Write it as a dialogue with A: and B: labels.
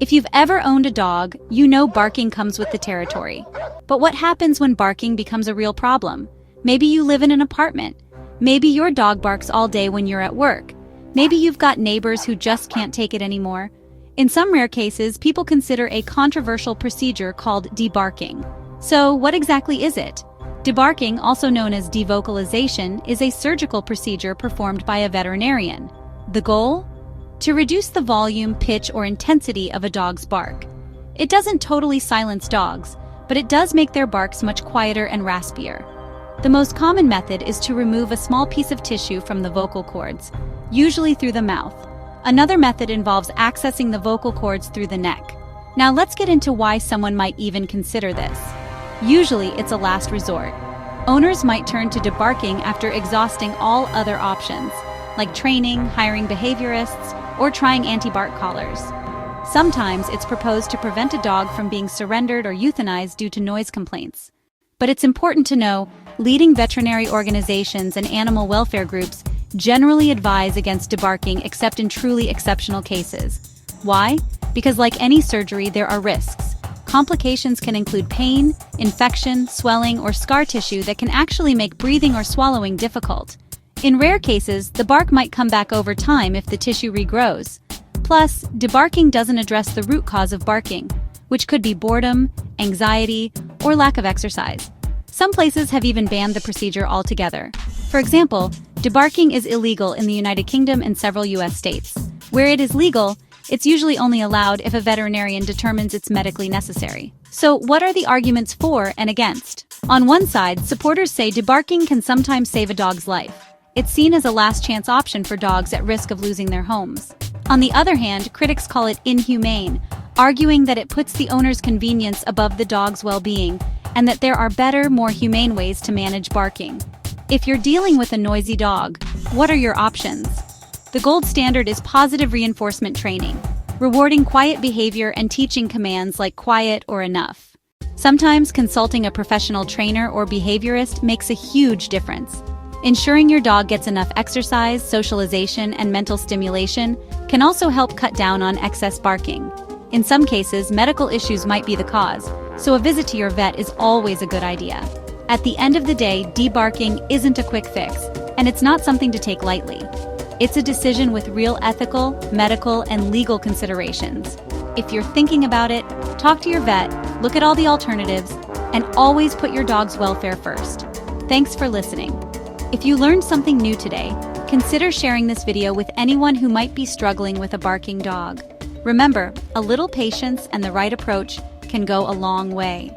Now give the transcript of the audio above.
A: If you've ever owned a dog, you know barking comes with the territory. But what happens when barking becomes a real problem? Maybe you live in an apartment. Maybe your dog barks all day when you're at work. Maybe you've got neighbors who just can't take it anymore. In some rare cases, people consider a controversial procedure called debarking. So, what exactly is it? Debarking, also known as devocalization, is a surgical procedure performed by a veterinarian. The goal? To reduce the volume, pitch, or intensity of a dog's bark. It doesn't totally silence dogs, but it does make their barks much quieter and raspier. The most common method is to remove a small piece of tissue from the vocal cords, usually through the mouth. Another method involves accessing the vocal cords through the neck. Now let's get into why someone might even consider this. Usually it's a last resort. Owners might turn to debarking after exhausting all other options, like training, hiring behaviorists, or trying anti-bark collars. Sometimes it's proposed to prevent a dog from being surrendered or euthanized due to noise complaints. But it's important to know, leading veterinary organizations and animal welfare groups generally advise against debarking except in truly exceptional cases. Why? Because like any surgery, there are risks. Complications can include pain, infection, swelling, or scar tissue that can actually make breathing or swallowing difficult. In rare cases, the bark might come back over time if the tissue regrows. Plus, debarking doesn't address the root cause of barking, which could be boredom, anxiety, or lack of exercise. Some places have even banned the procedure altogether. For example, debarking is illegal in the United Kingdom and several US states. Where it is legal, it's usually only allowed if a veterinarian determines it's medically necessary. So, what are the arguments for and against? On one side, supporters say debarking can sometimes save a dog's life. It's seen as a last-chance option for dogs at risk of losing their homes. On the other hand, critics call it inhumane, arguing that it puts the owner's convenience above the dog's well-being and that there are better, more humane ways to manage barking. If you're dealing with a noisy dog, what are your options? The gold standard is positive reinforcement training, rewarding quiet behavior and teaching commands like quiet or enough. Sometimes consulting a professional trainer or behaviorist makes a huge difference. Ensuring your dog gets enough exercise, socialization, and mental stimulation can also help cut down on excess barking. In some cases, medical issues might be the cause, so a visit to your vet is always a good idea. At the end of the day, debarking isn't a quick fix, and it's not something to take lightly. It's a decision with real ethical, medical, and legal considerations. If you're thinking about it, talk to your vet, look at all the alternatives, and always put your dog's welfare first. Thanks for listening. If you learned something new today, consider sharing this video with anyone who might be struggling with a barking dog. Remember, a little patience and the right approach can go a long way.